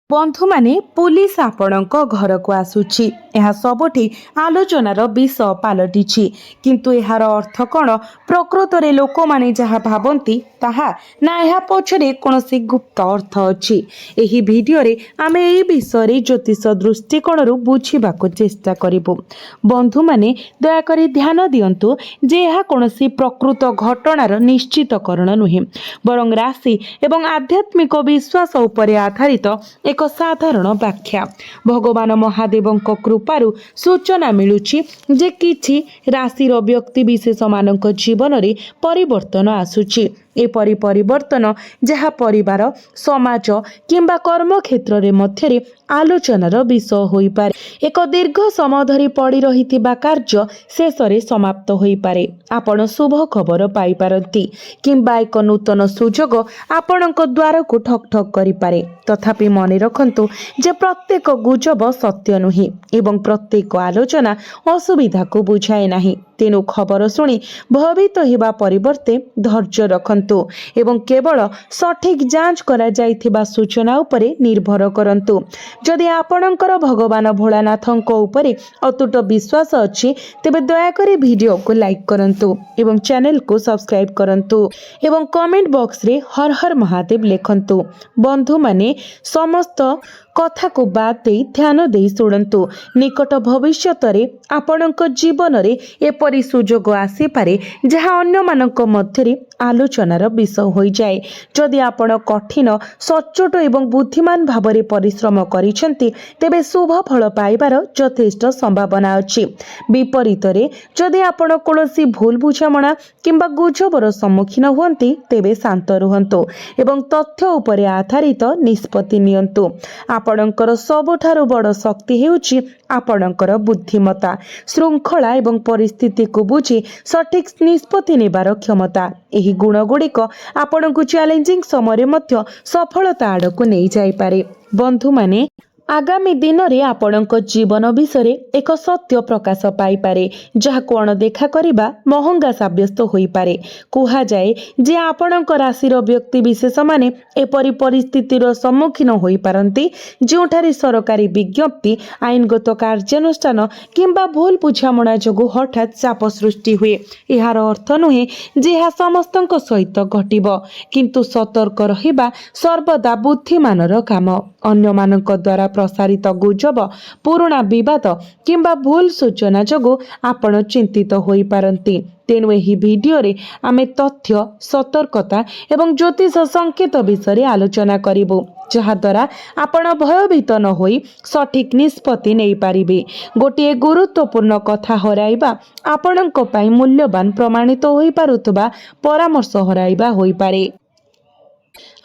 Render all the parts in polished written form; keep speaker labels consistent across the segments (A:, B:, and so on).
A: बंधु माने पुलिस आपणक घर को आसुची यह सबुठी आलोचनार विषय पलटिछि किंतु यार अर्थ कौन प्रकृत रे लोक माने जहाँ भावती ताहा ना यह पछरे कौनसी गुप्त अर्थ अछि। एही वीडियो रे आमे एही विषय रे ज्योतिष दृष्टिकोण रु बुझिबाको चेष्टा करिबु। बंधु माने दया करी ध्यान दियंतु जे यह कौनसी प्रकृत घटनार निश्चितकरण नुहे बरं राशि एवं आध्यात्मिक विश्वास उपरे आधारित एक साधारण व्याख्या। भगवान महादेवଙ୍କ कृपारु सूचना मिलुछि जे किछि राशिर व्यक्ति विशेष मानक जीवन रे परिवर्तन आसुछि। एपरि परिवर्तन जहाँ परिवार समाज किंबा कर्म क्षेत्र रे मध्यरे आलोचनार विषय होई पारे। एक दीर्घ समय धरी पड़ी रहिथिबा कार्य शेष रे समाप्त होई पारे। आपण शुभ खबर पाई पारंती किंबा एक नूतन सुजोग आपणक द्वार को ठक ठक करि पारे। तथापि मने रखंतु जे प्रत्येक गुजब सत्य नुहे एवं प्रत्येक आलोचना असुविधा को बुझाए नाही। तेनु खबर शुणी भयभीत हेबा परिवर्ते धैर्य रखंतु एवं केवल सठिक जांच करा जाइथिबा सूचना उपरे निर्भर करंतु। जदि आपणकर भगवान भोलानाथଙ୍କ उपरे अतुट विश्वास अछि तेबे दया करी वीडियो को लाइक करंतु एवं चैनल को सब्सक्राइब करंतु एवं कमेंट बॉक्स रे हर हर महादेव लिखंतु। बंधु माने समस्त कथा को बाद दे ध्यान दे शुणंतु। निकट भविष्यत रे आपणक जीवन रे एपरि सुजोग आसी पारे जहाँ अन्य मानक मध्यरे आलोचनार विषय होई जाए। जदि आपण कठिन सचोट एवं बुद्धिमान भावरे परिश्रम करिसेंती तेबे शुभ फल पाइबार यथेष्ट संभावना अछि। विपरीत रे जदि आपण कोनोसी भूल बुझामणा किंबा गुजबर सम्मुखीन हुअंती तेबे शांत रुहंतु एवं तथ्य उपरे आधारित निष्पत्ति नियंतु। आपणकर सबुठारु बड़ शक्ति हेउछि आपणकर बुद्धिमता श्रृंखला एवं परिस्थिति को बुझी सठिक निष्पत्ति नेबार क्षमता। एही गुण गुड़िक आपणकु चैलेंजिंग समय मध्य सफलता आड़क नहीं जाई पारे। बंधु माने आगामी दिन रे आपणक जीवन विषय एक सत्य प्रकाश पाई पारे जहा कोण देखा करिबा महंगा साब्यस्त होई पारे। कुहा जाए जे आपणक राशिर व्यक्ति विशेष माने एपरि परिस्थितिर सम्मुखीन होई पारंती जोठारे सरकारी विज्ञप्ति आईनगत कार्यानुष्ठान किंबा भूल बुझामणा जोगु हठात चाप सृष्टि हुए। यार अर्थ नुहे जे यह समस्तଙ୍କ सहित घटिब किंतु सतर्क रहिबा सर्वदा बुद्धिमानर काम। अन्य मानक द्वारा प्रसारित गुजब पुराणा विवाद किंबा भूल सूचना जोगु आपण चिंतित होई पारंती। तेणु एही वीडियो रे आमे तथ्य सतर्कता एवं ज्योतिष संकेत विषय आलोचना करिबु जहा द्वारा आपण भयभीत न होई सठिक निष्पत्ति नहीं पारिबे। गोटे गुरुत्वपूर्ण कथा हराइबा आपणक पई मूल्यवान प्रमाणित होई पारुतबा परामर्श हराइबा होई पारे।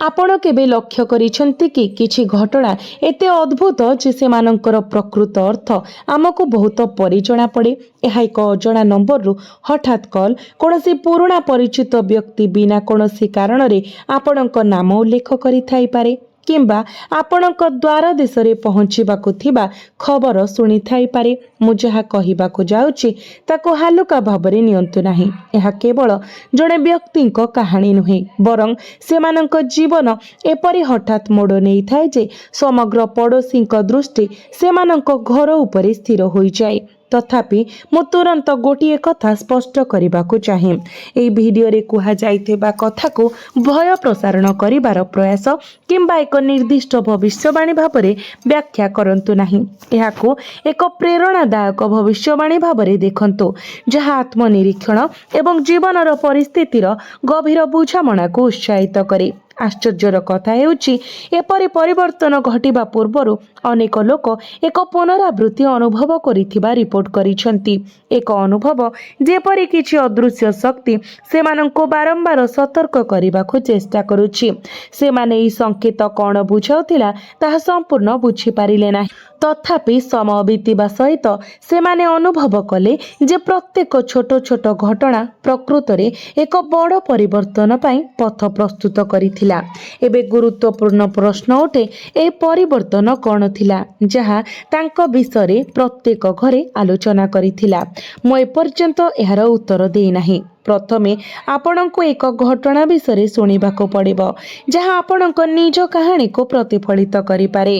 A: आपण केबे लक्ष्य करिसेंती कि किछि घटना एते अद्भुत जे सेमानंकर प्रकृत अर्थ आमको बहुत परिजणा पड़े। यह एक अजणा नंबर रु हठात कॉल कोनोसी पुराणा परिचित व्यक्ति बिना कोनोसी कारण रे आपणक नाम उल्लेख करि थाई पारे किंबा आपणक द्वार देश रे पहुंचीबाकु थिबा खबर सुनी थाई पारे। मु जहा कहिबाकु जाउची ताको हालुका भाबरे नियंतु नाही। यह केवल जड़े व्यक्तिंक कहानी नुहे बरं सेमानंक जीवन एपरि हठात मोड़ नहीं थाए जे समग्र पड़ोसींक दृष्टि सेमानंक घर उपरे स्थिर होई जाए। तथापि मु तुरंत गोटे कथा स्पष्ट करने चाहे ए वीडियो रे कुहा जाइथिबा कथा को भय प्रसारण करिवार प्रयास किंबा एक निर्दिष्ट भविष्यवाणी भावरे व्याख्या करंतु नाही। एहाको एक प्रेरणादायक भविष्यवाणी भावरे देखंतु जहा आत्मनिरीक्षण एवं जीवनर परिस्थितिर गभीर बुझामणा को उत्साहित करे। आश्चर्यर कथा हेउछि एपरि परिवर्तन घटिबा पूर्वरु अनेक लोक एक पुनरावृत्ति अनुभव करिथिबा रिपोर्ट करिसेंती। एक अनुभव जेपरि किछि अदृश्य शक्ति सेमानंको बारंबार सतर्क करिबाको चेष्टा करूछि। सेमाने ई संकेत कोन बुझाउथिला ताहा संपूर्ण बुझी पारिले नाही। तथापि समय बीतिबा सहित सेमाने अनुभव कले जे प्रत्येक छोट छोट घटना प्रकृत रे एक बड़ परिवर्तन पई पथ प्रस्तुत करिथिला। एबे गुरुत्वपूर्ण प्रश्न उठे ए परिवर्तन कोन थिला जहा तांको विषय प्रत्येक घरे आलोचना करिथिला। मु एपर्यंत एहार उत्तर देई नाही। प्रथमे आपणको एक घटना विषय शुणवाक पड़ो जहाँ आपणक निज कहानी को प्रतिफलित करिपारे।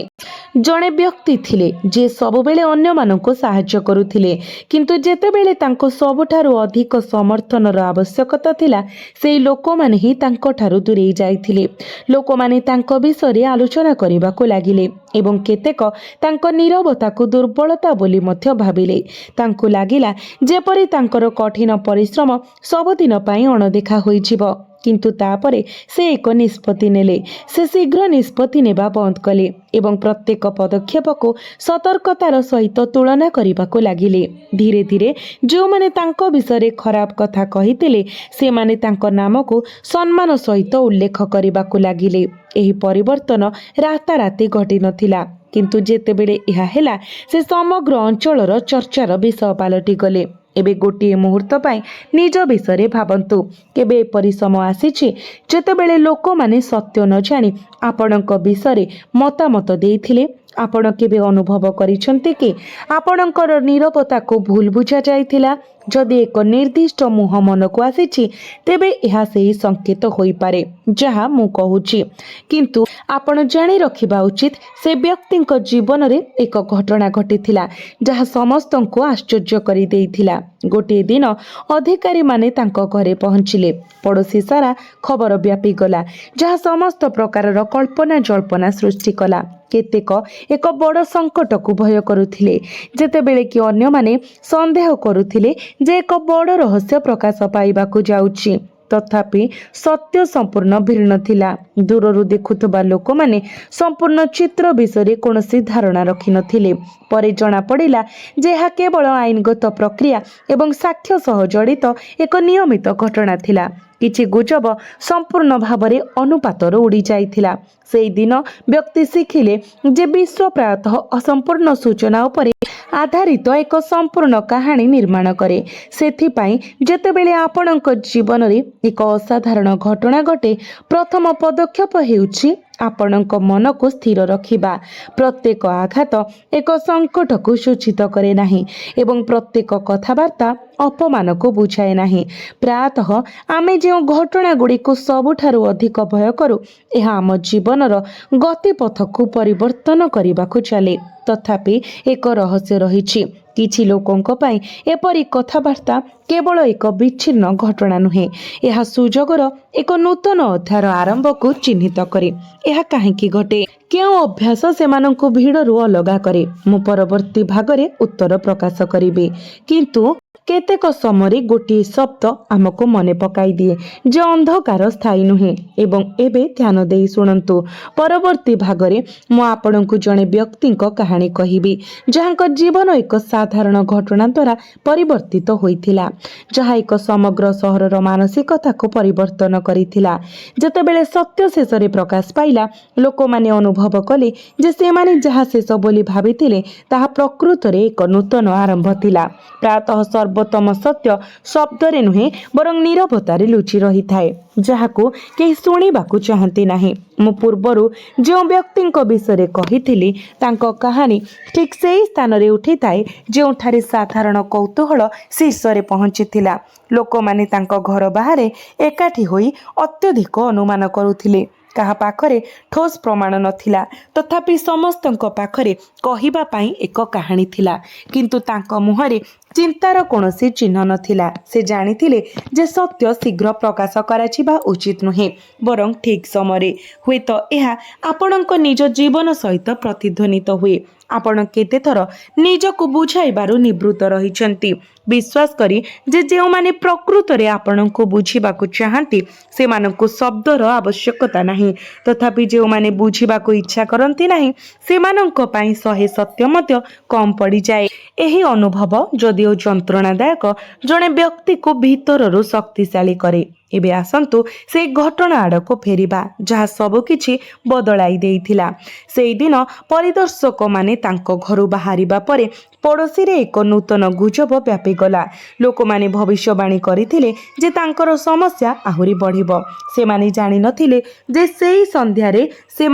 A: जड़े व्यक्ति थिले जे सबुबेले अन्य मानक साहाय्य करुथिले किंतु जेतेबेले तांको सबुठारु अधिक समर्थनर आवश्यकता थिला सेई लोक माने ही तांको ठारु दूरेई जाइथिले। लोक माने तांको विषय आलोचना करिबाकु लागिले एवं केतेक तांको नीरवता को दुर्बलता बोली मध्य भाबिले। तांको लागिला जेपरि तांकर कठिन परिश्रम सबुदिन पई अणदेखा होइजिबो किंतु तापरे से एक निष्पत्ति नेले। से शीघ्र निष्पत्ति नेबा बंद कले एवं प्रत्येक पदक्षेप को सतर्कतार सहित तुलना करिबाको लागिले। धीरे धीरे जो माने तांको विषय खराब कथा कहितिले से माने तांको नाम को सम्मान सहित उल्लेख करिबाको लागिले। एही परिवर्तन राताराती घटी नथिला किंतु जेतेबेले एहा हेला से समग्र अंचलर चर्चार विषय पालटि गले। एबे गोटिए मुहूर्त पाई निज विषय भावंतु केबे एपरि समय आसीछि जेतेबेले लोक माने सत्य न जानी आपणक विषय मतामत देइथिले। आपण केबे अनुभव करिसंती कि आपणकर नीरवता को भूल बुझा जाइथिला। जदि एक निर्दिष्ट मुह मन को आसीछि तेबे एहा सेही संकेत होई पारे जहा मु कहूछि किंतु आपण जानि रखिबा उचित से व्यक्तिंक जीवन रे एक घटना घटिथिला जहा समस्तंको आश्चर्य करि देइथिला। गोटे दिन अधिकारी माने तांको घरे पहुंचिले। पड़ोसी सारा खबर व्यापी गला जहा समस्त प्रकारर कल्पना जल्पना सृष्टि कला। केतेक एक बड़ संकट को भय करुथिले जेतेबेले कि अन्य माने संदेह करुथिले जे एक बड़ रहस्य प्रकाश पाइबाकु जाउछि। तथापि सत्य संपूर्ण भिन्न थिला। दूररु देखुथबा लोक माने संपूर्ण चित्र विषय कोनोसी धारणा रखि नथिले। परे जणा पड़िला जे हा केवल आईनगत प्रक्रिया एवं साक्ष्य सह जड़ित एक नियमित घटना थिला। किछि गुजब संपूर्ण भावरे अनुपातर उड़ी जाइथिला। सेई दिन व्यक्ति शिखिले जे विश्व प्रायतः असंपूर्ण सूचना उपरे आधारित एक संपूर्ण कहानी निर्माण करे। सेथिपाई जेतेबेले आपणक जीवन रे एक असाधारण घटना घटे प्रथम पदक्षेप हेउछि आपणक मन को स्थिर रखिबा। प्रत्येक आघात एक संकट को सूचित करे नाही एवं प्रत्येक कथबार्ता अपमान को बुझाए नाही। प्रायतः आमे जो घटना गुड़ी को सबुठारु अधिक भय करू एहा आम जीवनर गतिपथ को परिवर्तन करबाकू चले। तथापि एक रहस्य रहिछि किछि लोकंक पई एपरि कथबार्ता केवल एक विच्छिन्न घटना नुहे यह सुजोगर एक नूतन अध्यायर आरंभ को चिन्हित करे। यह काहेकि घटे क्यों अभ्यास सेमानंकु भिड़रु अलगा करे मु परवर्ती भागरे उत्तर प्रकाश करिबे। किंतु केतेक समय गोटे शब्द आमको मने पकाई दिए जे अंधकार स्थायी नुहे एवं एबे ध्यान देई सुनंतु। परवर्ती भागरे मु आपणंकु जणे व्यक्तिंक कहानी कहिबी जहांक जीवन एक साधारण घटना द्वारा परिवर्तित होइथिला जहा एक समग्र सहरर मानसिकता को परिवर्तन करिथिला। जेतेबेले सत्य शेषरे प्रकाश पाइला लोक माने अनुभव कले जे सेमाने जहा शेष बोली भाबिथिले ताहा प्रकृतरे एक नूतन आरंभ थिला। प्रातः सर्वोत्तम सत्य शब्दरे नुहे बरं नीरवतारे लुचि रही थाए जहाको केही शुणिबाकू चाहती नाही। मु पूर्वरु जो व्यक्तिंक विषय कहिथिली तांको कहानी ठीक सेही स्थान रे उठी थाए जोठारे साधारण कौतूहल शीर्षरे पहुंचिथिला। लोक माने तांको घर बाहरे एकाठी होई अत्यधिक अनुमान करुथिले। कहा पाखरे ठोस प्रमाण नथिला तथापि समस्तंक पाखरे कहिबा पाई एक कहानी थिला किंतु तांको मुहरे चिंतार कोनोसी चिन्ह नथिला। से जानिथिले जे सत्य शीघ्र प्रकाश कराचिबा उचित नुहे बरं ठीक समय हुए तो यह आपणक निज जीवन सहित प्रतिध्वनित हुए। आपण केते थर निजको बुझाइबारु निवृत्त रहिचंती। विश्वास करी जे जेउ माने प्रकृत रे आपणको बुझिबाकू चाहंती से मानकू शब्दर आवश्यकता नाही तथापि जेउ माने बुझिबाकू इच्छा करंती नाही से मानक पई सहे सत्य मध्य कम पड़ी जाए। एही अनुभव जदिओ जंत्रणादायक जणे व्यक्ति को भीतररु शक्तिशाली करे। ଏବେ ଆସନ୍ତୁ ସେଇ ଘଟଣା ଆଡ଼କୁ ଫେରିବା ଯାହା ସବୁକିଛି ବଦଳାଇ ଦେଇଥିଲା। ସେଇଦିନ ପରିଦର୍ଶକମାନେ ତାଙ୍କ ଘରୁ ବାହାରିବା ପରେ ପଡ଼ୋଶୀରେ ଏକ ନୂତନ ଗୁଜବ ବ୍ୟାପିଗଲା। ଲୋକମାନେ ଭବିଷ୍ୟବାଣୀ କରିଥିଲେ ଯେ ତାଙ୍କର ସମସ୍ୟା ଆହୁରି ବଢ଼ିବ। ସେମାନେ ଜାଣିନଥିଲେ ଯେ ସେଇ ସନ୍ଧ୍ୟାରେ ସେ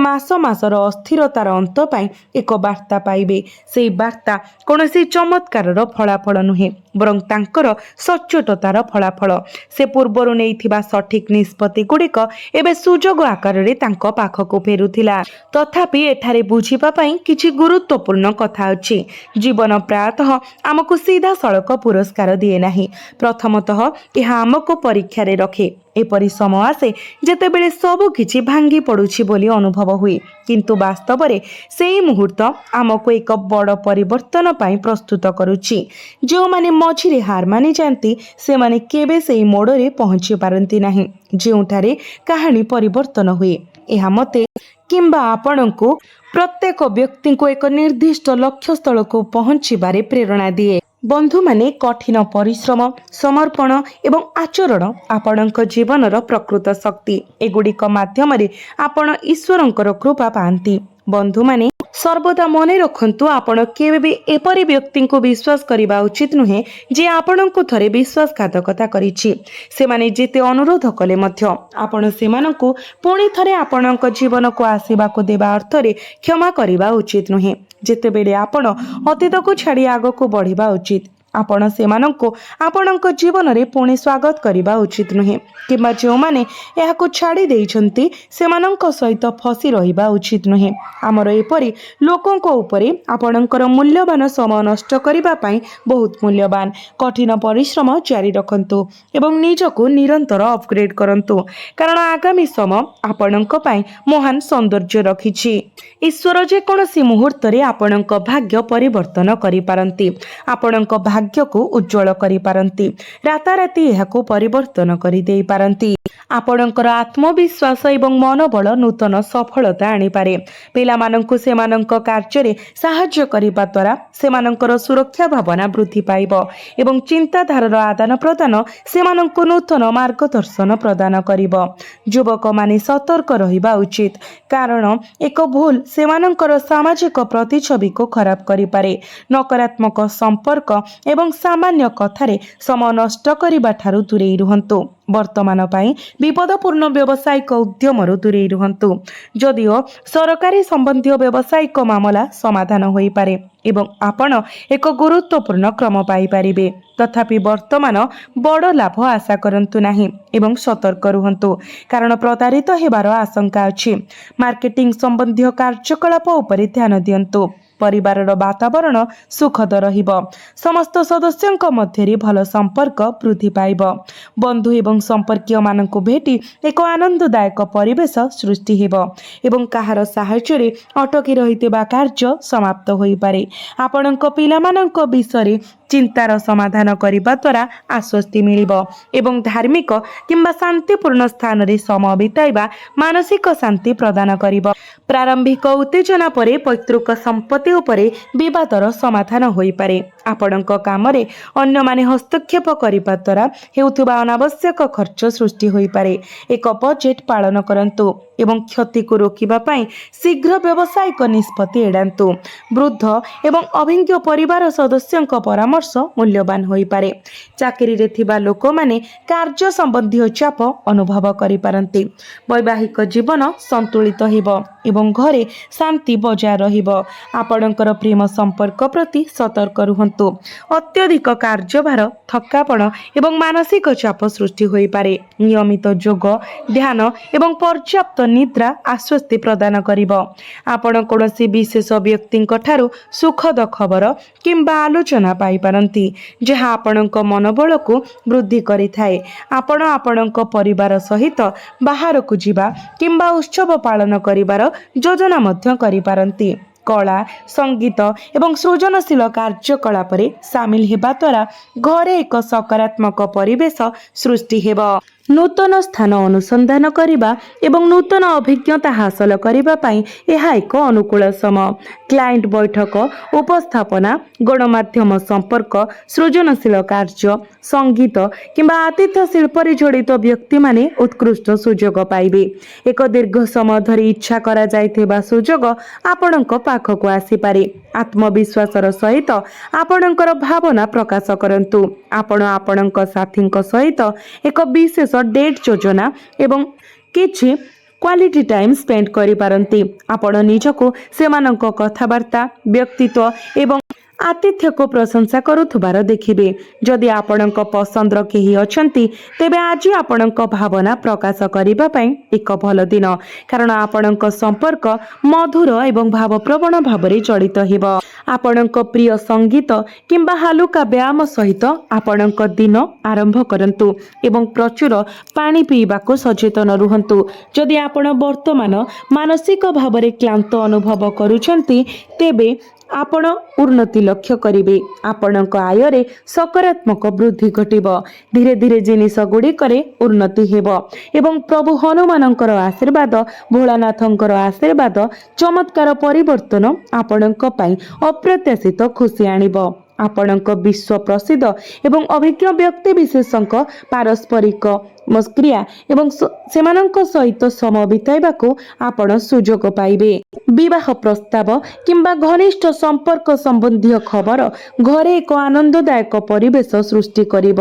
A: ମାସର ଅସ୍ଥିରତାର ଅନ୍ତ ପାଇଁ ଏକ ବାର୍ତ୍ତା ପାଇବେ। ସେଇ ବାର୍ତ୍ତା କୌଣସି ଚମତ୍କାରର ଫଳାଫଳ ନୁହେଁ, ବରଂ ତାଙ୍କର ସଚ୍ଚୋଟତାର ଫଳାଫଳ। ସେ ପୂର୍ବରୁ ନେଇଥିବା ସଠିକ୍ ନିଷ୍ପତ୍ତିଗୁଡ଼ିକ ଏବେ ସୁଯୋଗ ଆକାରରେ ତାଙ୍କ ପାଖକୁ ଫେରୁଥିଲା। ତଥାପି ଏଠାରେ ବୁଝିବା ପାଇଁ କିଛି ଗୁରୁତ୍ୱପୂର୍ଣ୍ଣ କଥା ଅଛି। ଜୀବନ ପ୍ରାୟତଃ ଆମକୁ ସିଧାସଳଖ ପୁରସ୍କାର ଦିଏ ନାହିଁ। ପ୍ରଥମତଃ ଏହା ଆମକୁ ପରୀକ୍ଷାରେ ରଖେ। ଏପରି ସମୟ ଆସେ ଯେତେବେଳେ ସବୁ କିଛି ଭାଙ୍ଗି ପଡ଼ୁଛି ବୋଲି ଅନୁଭବ ହୁଏ, କିନ୍ତୁ ବାସ୍ତବରେ ସେହି ମୁହୂର୍ତ୍ତ ଆମକୁ ଏକ ବଡ଼ ପରିବର୍ତ୍ତନ ପାଇଁ ପ୍ରସ୍ତୁତ କରୁଛି। ଯେଉଁମାନେ ମଝିରେ ହାର ମାନିଯାଆନ୍ତି ସେମାନେ କେବେ ସେହି ମୋଡ଼ରେ ପହଞ୍ଚି ପାରନ୍ତି ନାହିଁ ଯେଉଁଠାରେ କାହାଣୀ ପରିବର୍ତ୍ତନ ହୁଏ। ଏହା ମୋତେ କିମ୍ବା ଆପଣଙ୍କୁ ପ୍ରତ୍ୟେକ ବ୍ୟକ୍ତିଙ୍କୁ ଏକ ନିର୍ଦ୍ଦିଷ୍ଟ ଲକ୍ଷ୍ୟସ୍ଥଳକୁ ପହଞ୍ଚିବାରେ ପ୍ରେରଣା ଦିଏ। ବନ୍ଧୁମାନେ, କଠିନ ପରିଶ୍ରମ, ସମର୍ପଣ ଏବଂ ଆଚରଣ ଆପଣଙ୍କ ଜୀବନର ପ୍ରକୃତ ଶକ୍ତି। ଏଗୁଡ଼ିକ ମାଧ୍ୟମରେ ଆପଣ ଈଶ୍ୱରଙ୍କର କୃପା ପାଆନ୍ତି। ବନ୍ଧୁମାନେ, ସର୍ବଦା ମନେ ରଖନ୍ତୁ, ଆପଣ କେବେ ବି ଏପରି ବ୍ୟକ୍ତିଙ୍କୁ ବିଶ୍ୱାସ କରିବା ଉଚିତ ନୁହେଁ ଯେ ଆପଣଙ୍କୁ ଥରେ ବିଶ୍ୱାସଘାତକତା କରିଛି। ସେମାନେ ଯେତେ ଅନୁରୋଧ କଲେ ମଧ୍ୟ ଆପଣ ସେମାନଙ୍କୁ ପୁଣି ଥରେ ଆପଣଙ୍କ ଜୀବନକୁ ଆସିବାକୁ ଦେବା ଅର୍ଥରେ କ୍ଷମା କରିବା ଉଚିତ ନୁହେଁ। ଯେତେବେଳେ ଆପଣ ଅତୀତକୁ ଛାଡ଼ି ଆଗକୁ ବଢ଼ିବା ଉଚିତ, ଆପଣ ସେମାନଙ୍କୁ ଆପଣଙ୍କ ଜୀବନରେ ପୁଣି ସ୍ୱାଗତ କରିବା ଉଚିତ ନୁହେଁ, କିମ୍ବା ଯେଉଁମାନେ ଏହାକୁ ଛାଡ଼ି ଦେଇଛନ୍ତି ସେମାନଙ୍କ ସହିତ ଫସି ରହିବା ଉଚିତ ନୁହେଁ। ଆମର ଏପରି ଲୋକଙ୍କ ଉପରେ ଆପଣଙ୍କର ମୂଲ୍ୟବାନ ସମୟ ନଷ୍ଟ କରିବା ପାଇଁ ବହୁତ ମୂଲ୍ୟବାନ। କଠିନ ପରିଶ୍ରମ ଜାରି ରଖନ୍ତୁ ଏବଂ ନିଜକୁ ନିରନ୍ତର ଅପଗ୍ରେଡ୍ କରନ୍ତୁ, କାରଣ ଆଗାମୀ ସମୟ ଆପଣଙ୍କ ପାଇଁ ମହାନ ସୌନ୍ଦର୍ଯ୍ୟ ରଖିଛି। ଈଶ୍ୱର ଯେକୌଣସି ମୁହୂର୍ତ୍ତରେ ଆପଣଙ୍କ ଭାଗ୍ୟ ପରିବର୍ତ୍ତନ କରିପାରନ୍ତି, ଆପଣଙ୍କ ଭାଗ୍ୟକୁ ଉଜ୍ଜ୍ୱଳ କରିପାରନ୍ତି, ରାତାରାତି ଏହାକୁ ପରିବର୍ତ୍ତନ କରିଦେଇପାରନ୍ତି। ଆପଣଙ୍କର ଆତ୍ମବିଶ୍ୱାସ ଏବଂ ମନୋବଳ ନୂତନ ସଫଳତା ଆଣିପାରେ। ପିଲାମାନଙ୍କୁ ସେମାନଙ୍କ କାର୍ଯ୍ୟରେ ସାହାଯ୍ୟ କରିବା ଦ୍ୱାରା ସେମାନଙ୍କର ସୁରକ୍ଷା ଭାବନା ବୃଦ୍ଧି ପାଇବ ଏବଂ ଚିନ୍ତାଧାରାର ଆଦାନ ପ୍ରଦାନ ସେମାନଙ୍କୁ ନୂତନ ମାର୍ଗଦର୍ଶନ ପ୍ରଦାନ କରିବ। ଯୁବକମାନେ ସତର୍କ ରହିବା ଉଚିତ, କାରଣ ଏକ ଭୁଲ ସେମାନଙ୍କର ସାମାଜିକ ପ୍ରତିଛବିକୁ ଖରାପ କରିପାରେ। ନକାରାତ୍ମକ ସମ୍ପର୍କ ଏବଂ ସାମାନ୍ୟ କଥାରେ ସମୟ ନଷ୍ଟ କରିବା ଠାରୁ ଦୂରେଇ ରୁହନ୍ତୁ। ବର୍ତ୍ତମାନ ପାଇଁ ବିପଦପୂର୍ଣ୍ଣ ବ୍ୟବସାୟିକ ଉଦ୍ୟମରୁ ଦୂରେଇ ରୁହନ୍ତୁ। ଯଦିଓ ସରକାରୀ ସମ୍ବନ୍ଧୀୟ ବ୍ୟବସାୟିକ ମାମଲା ସମାଧାନ ହୋଇପାରେ ଏବଂ ଆପଣ ଏକ ଗୁରୁତ୍ୱପୂର୍ଣ୍ଣ କ୍ରମ ପାଇପାରିବେ, ତଥାପି ବର୍ତ୍ତମାନ ବଡ଼ ଲାଭ ଆଶା କରନ୍ତୁ ନାହିଁ ଏବଂ ସତର୍କ ରୁହନ୍ତୁ, କାରଣ ପ୍ରତାରିତ ହେବାର ଆଶଙ୍କା ଅଛି। ମାର୍କେଟିଂ ସମ୍ବନ୍ଧୀୟ କାର୍ଯ୍ୟକଳାପ ଉପରେ ଧ୍ୟାନ ଦିଅନ୍ତୁ। ପରିବାରର ବାତାବରଣ ସୁଖଦ ରହିବ। ସମସ୍ତ ସଦସ୍ୟଙ୍କ ମଧ୍ୟରେ ଭଲ ସମ୍ପର୍କ ବୃଦ୍ଧି ପାଇବ। ବନ୍ଧୁ ଏବଂ ସମ୍ପର୍କୀୟମାନଙ୍କୁ ଭେଟି ଏକ ଆନନ୍ଦଦାୟକ ପରିବେଶ ସୃଷ୍ଟି ହେବ ଏବଂ କାହାର ସାହାଯ୍ୟରେ ଅଟକି ରହିଥିବା କାର୍ଯ୍ୟ ସମାପ୍ତ ହୋଇପାରେ। ଆପଣଙ୍କ ପିଲାମାନଙ୍କ ବିଷୟରେ ଚିନ୍ତାର ସମାଧାନ କରିବା ଦ୍ୱାରା ଆଶ୍ୱସ୍ତି ମିଳିବ ଏବଂ ଧାର୍ମିକ କିମ୍ବା ଶାନ୍ତିପୂର୍ଣ୍ଣ ସ୍ଥାନରେ ସମୟ ବିତାଇବା ମାନସିକ ଶାନ୍ତି ପ୍ରଦାନ କରିବ। ପ୍ରାରମ୍ଭିକ ଉତ୍ତେଜନା ପରେ ପୈତୃକ ସମ୍ପତ୍ତି ଉପରେ ବିବାଦର ସମାଧାନ ହୋଇପାରେ। ଆପଣଙ୍କ କାମରେ ଅନ୍ୟମାନେ ହସ୍ତକ୍ଷେପ କରିବା ଦ୍ୱାରା ହେଉଥିବା ଅନାବଶ୍ୟକ ଖର୍ଚ୍ଚ ସୃଷ୍ଟି ହୋଇପାରେ। ଏକ ବଜେଟ୍ ପାଳନ କରନ୍ତୁ ଏବଂ କ୍ଷତିକୁ ରୋକିବା ପାଇଁ ଶୀଘ୍ର ବ୍ୟବସାୟିକ ନିଷ୍ପତ୍ତି ଏଡ଼ାନ୍ତୁ। ବୃଦ୍ଧ ଏବଂ ଅଭିଜ୍ଞ ପରିବାର ସଦସ୍ୟଙ୍କ ପରାମର୍ଶ ମୂଲ୍ୟବାନ ହୋଇପାରେ। ଚାକିରିରେ ଥିବା ଲୋକମାନେ କାର୍ଯ୍ୟ ସମ୍ବନ୍ଧୀୟ ଚାପ ଅନୁଭବ କରିପାରନ୍ତି। ବୈବାହିକ ଜୀବନ ସନ୍ତୁଳିତ ହେବ ଏବଂ ଘରେ ଶାନ୍ତି ବଜାୟ ରହିବ। ଆପଣଙ୍କର ପ୍ରେମ ସମ୍ପର୍କ ପ୍ରତି ସତର୍କ ରୁହନ୍ତୁ। ଅତ୍ୟଧିକ କାର୍ଯ୍ୟଭାର, ଥକାପଣ ଏବଂ ମାନସିକ ଚାପ ସୃଷ୍ଟି ହୋଇପାରେ। ନିୟମିତ ଯୋଗ, ଧ୍ୟାନ ଏବଂ ପର୍ଯ୍ୟାପ୍ତ ନିଦ୍ରା ଆଶ୍ୱସ୍ତି ପ୍ରଦାନ କରିବ। ଆପଣ କୌଣସି ବିଶେଷ ବ୍ୟକ୍ତିଙ୍କ ଠାରୁ ସୁଖଦ ଖବର କିମ୍ବା ଆଲୋଚନା ପାଇପାରନ୍ତି, ଯାହା ଆପଣଙ୍କ ମନୋବଳକୁ ବୃଦ୍ଧି କରିଥାଏ। ଆପଣ ଆପଣଙ୍କ ପରିବାର ସହିତ ବାହାରକୁ ଯିବା କିମ୍ବା ଉତ୍ସବ ପାଳନ କରିବାର ଯୋଜନା ମଧ୍ୟ କରିପାରନ୍ତି। କଳା, ସଙ୍ଗୀତ ଏବଂ ସୃଜନଶୀଳ କାର୍ଯ୍ୟକଳାପରେ ସାମିଲ ହେବା ଦ୍ୱାରା ଘରେ ଏକ ସକାରାତ୍ମକ ପରିବେଶ ସୃଷ୍ଟି ହେବ। ନୂତନ ସ୍ଥାନ ଅନୁସନ୍ଧାନ କରିବା ଏବଂ ନୂତନ ଅଭିଜ୍ଞତା ହାସଲ କରିବା ପାଇଁ ଏହା ଏକ ଅନୁକୂଳ ସମୟ। କ୍ଲାଏଣ୍ଟ ବୈଠକ, ଉପସ୍ଥାପନା, ଗଣମାଧ୍ୟମ ସମ୍ପର୍କ, ସୃଜନଶୀଳ କାର୍ଯ୍ୟ, ସଙ୍ଗୀତ କିମ୍ବା ଆତିଥ୍ୟ ଶିଳ୍ପରେ ଜଡ଼ିତ ବ୍ୟକ୍ତିମାନେ ଉତ୍କୃଷ୍ଟ ସୁଯୋଗ ପାଇବେ। ଏକ ଦୀର୍ଘ ସମୟ ଧରି ଇଚ୍ଛା କରାଯାଇଥିବା ସୁଯୋଗ ଆପଣଙ୍କ ପାଖକୁ ଆସିପାରେ। ଆତ୍ମବିଶ୍ୱାସର ସହିତ ଆପଣଙ୍କର ଭାବନା ପ୍ରକାଶ କରନ୍ତୁ। ଆପଣ ଆପଣଙ୍କ ସାଥୀଙ୍କ ସହିତ ଏକ ବିଶେଷ ଡେଟ୍ ଯୋଜନା ଏବଂ କିଛି କ୍ୱାଲିଟି ଟାଇମ୍ ସ୍ପେଣ୍ଡ କରିପାରନ୍ତି। ଆପଣ ନିଜକୁ ସେମାନଙ୍କ କଥାବାର୍ତ୍ତା, ବ୍ୟକ୍ତିତ୍ୱ ଏବଂ ଆତିଥ୍ୟକୁ ପ୍ରଶଂସା କରୁଥିବାର ଦେଖିବେ। ଯଦି ଆପଣଙ୍କ ପସନ୍ଦର କେହି ଅଛନ୍ତି, ତେବେ ଆଜି ଆପଣଙ୍କ ଭାବନା ପ୍ରକାଶ କରିବା ପାଇଁ ଏକ ଭଲ ଦିନ, କାରଣ ଆପଣଙ୍କ ସମ୍ପର୍କ ମଧୁର ଏବଂ ଭାବପ୍ରବଣ ଭାବରେ ଜଡ଼ିତ ହେବ। ଆପଣଙ୍କ ପ୍ରିୟ ସଙ୍ଗୀତ କିମ୍ବା ହାଲୁକା ବ୍ୟାୟାମ ସହିତ ଆପଣଙ୍କ ଦିନ ଆରମ୍ଭ କରନ୍ତୁ ଏବଂ ପ୍ରଚୁର ପାଣି ପିଇବାକୁ ସଚେତନ ରୁହନ୍ତୁ। ଯଦି ଆପଣ ବର୍ତ୍ତମାନ ମାନସିକ ଭାବରେ କ୍ଳାନ୍ତ ଅନୁଭବ କରୁଛନ୍ତି, ତେବେ ଆପଣ ଉନ୍ନତି ଲକ୍ଷ୍ୟ କରିବେ। ଆପଣଙ୍କ ଆୟରେ ସକାରାତ୍ମକ ବୃଦ୍ଧି ଘଟିବ। ଧୀରେ ଧୀରେ ଜିନିଷ ଗୁଡ଼ିକରେ ଉନ୍ନତି ହେବ ଏବଂ ପ୍ରଭୁ ହନୁମାନଙ୍କର ଆଶୀର୍ବାଦ, ଭୋଳାନାଥଙ୍କର ଆଶୀର୍ବାଦ, ଚମତ୍କାର ପରିବର୍ତ୍ତନ ଆପଣଙ୍କ ପାଇଁ ଅପ୍ରତ୍ୟାଶିତ ଖୁସି ଆଣିବ। ଆପଣଙ୍କ ବିଶ୍ୱ ପ୍ରସିଦ୍ଧ ଏବଂ ଅଭିଜ୍ଞ ବ୍ୟକ୍ତିବିଶେଷଙ୍କ ପାରସ୍ପରିକ କ୍ରିୟା ଏବଂ ସେମାନଙ୍କ ସହିତ ସମୟ ବିତାଇବାକୁ ଆପଣ ସୁଯୋଗ ପାଇବେ। ବିବାହ ପ୍ରସ୍ତାବ କିମ୍ବା ଘନିଷ୍ଠ ସମ୍ପର୍କ ସମ୍ବନ୍ଧୀୟ ଖବର ଘରେ ଏକ ଆନନ୍ଦଦାୟକ ପରିବେଶ ସୃଷ୍ଟି କରିବ।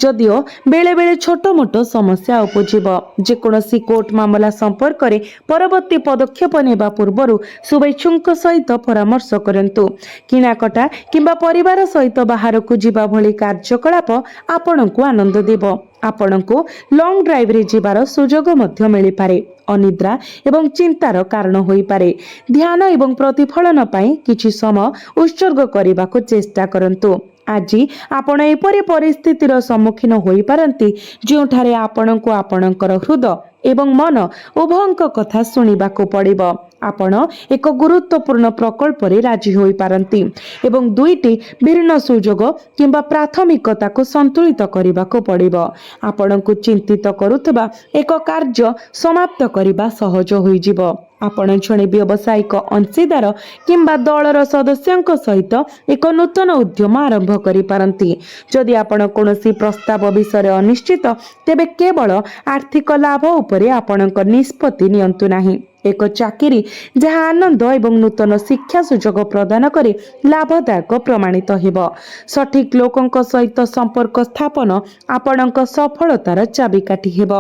A: ଯଦିଓ ବେଳେବେଳେ ଛୋଟ ମୋଟ ସମସ୍ୟା ଉପୁଜିବ। ଯେକୌଣସି କୋର୍ଟ ମାମଲା ସମ୍ପର୍କରେ ପରବର୍ତ୍ତୀ ପଦକ୍ଷେପ ନେବା ପୂର୍ବରୁ ଶୁଭେଚ୍ଛୁଙ୍କ ସହିତ ପରାମର୍ଶ କରନ୍ତୁ। କିଣାକଟା କିମ୍ବା ପରିବାର ସହିତ ବାହାରକୁ ଯିବା ଭଳି କାର୍ଯ୍ୟକଳାପ ଆପଣଙ୍କୁ ଆନନ୍ଦ ଦେବ। ଆପଣଙ୍କୁ ଲଙ୍ଗ ଡ୍ରାଇଭରେ ଯିବାର ସୁଯୋଗ ମଧ୍ୟ ମିଳିପାରେ। ଅନିଦ୍ରା ଏବଂ ଚିନ୍ତାର କାରଣ ହୋଇପାରେ। ଧ୍ୟାନ ଏବଂ ପ୍ରତିଫଳନ ପାଇଁ କିଛି ସମୟ ଉତ୍ସର୍ଗ କରିବାକୁ ଚେଷ୍ଟା କରନ୍ତୁ। ଆଜି ଆପଣ ଏପରି ପରିସ୍ଥିତିର ସମ୍ମୁଖୀନ ହୋଇପାରନ୍ତି ଯେଉଁଠାରେ ଆପଣଙ୍କୁ ଆପଣଙ୍କର ହୃଦୟ ଏବଂ ମନ ଉଭୟଙ୍କ କଥା ଶୁଣିବାକୁ ପଡ଼ିବ। ଆପଣ ଏକ ଗୁରୁତ୍ୱପୂର୍ଣ୍ଣ ପ୍ରକଳ୍ପରେ ରାଜି ହୋଇପାରନ୍ତି ଏବଂ ଦୁଇଟି ଭିନ୍ନ ସୁଯୋଗ କିମ୍ବା ପ୍ରାଥମିକତାକୁ ସନ୍ତୁଳିତ କରିବାକୁ ପଡ଼ିବ। ଆପଣଙ୍କୁ ଚିନ୍ତିତ କରୁଥିବା ଏକ କାର୍ଯ୍ୟ ସମାପ୍ତ କରିବା ସହଜ ହୋଇଯିବ। ଆପଣ ଜଣେ ବ୍ୟବସାୟିକ ଅଂଶୀଦାର କିମ୍ବା ଦଳର ସଦସ୍ୟଙ୍କ ସହିତ ଏକ ନୂତନ ଉଦ୍ୟମ ଆରମ୍ଭ କରିପାରନ୍ତି। ଯଦି ଆପଣ କୌଣସି ପ୍ରସ୍ତାବ ବିଷୟରେ ଅନିଶ୍ଚିତ, ତେବେ କେବଳ ଆର୍ଥିକ ଲାଭ ଉପରେ ଆପଣଙ୍କ ନିଷ୍ପତ୍ତି ନିଅନ୍ତୁ ନାହିଁ। ଏକ ଚାକିରି ଯାହା ଆନନ୍ଦ ଏବଂ ନୂତନ ଶିକ୍ଷା ସୁଯୋଗ ପ୍ରଦାନ କରି ଲାଭଦାୟକ ପ୍ରମାଣିତ ହେବ। ସଠିକ୍ ଲୋକଙ୍କ ସହିତ ସମ୍ପର୍କ ସ୍ଥାପନ ଆପଣଙ୍କ ସଫଳତାର ଚାବିକାଠି ହେବ।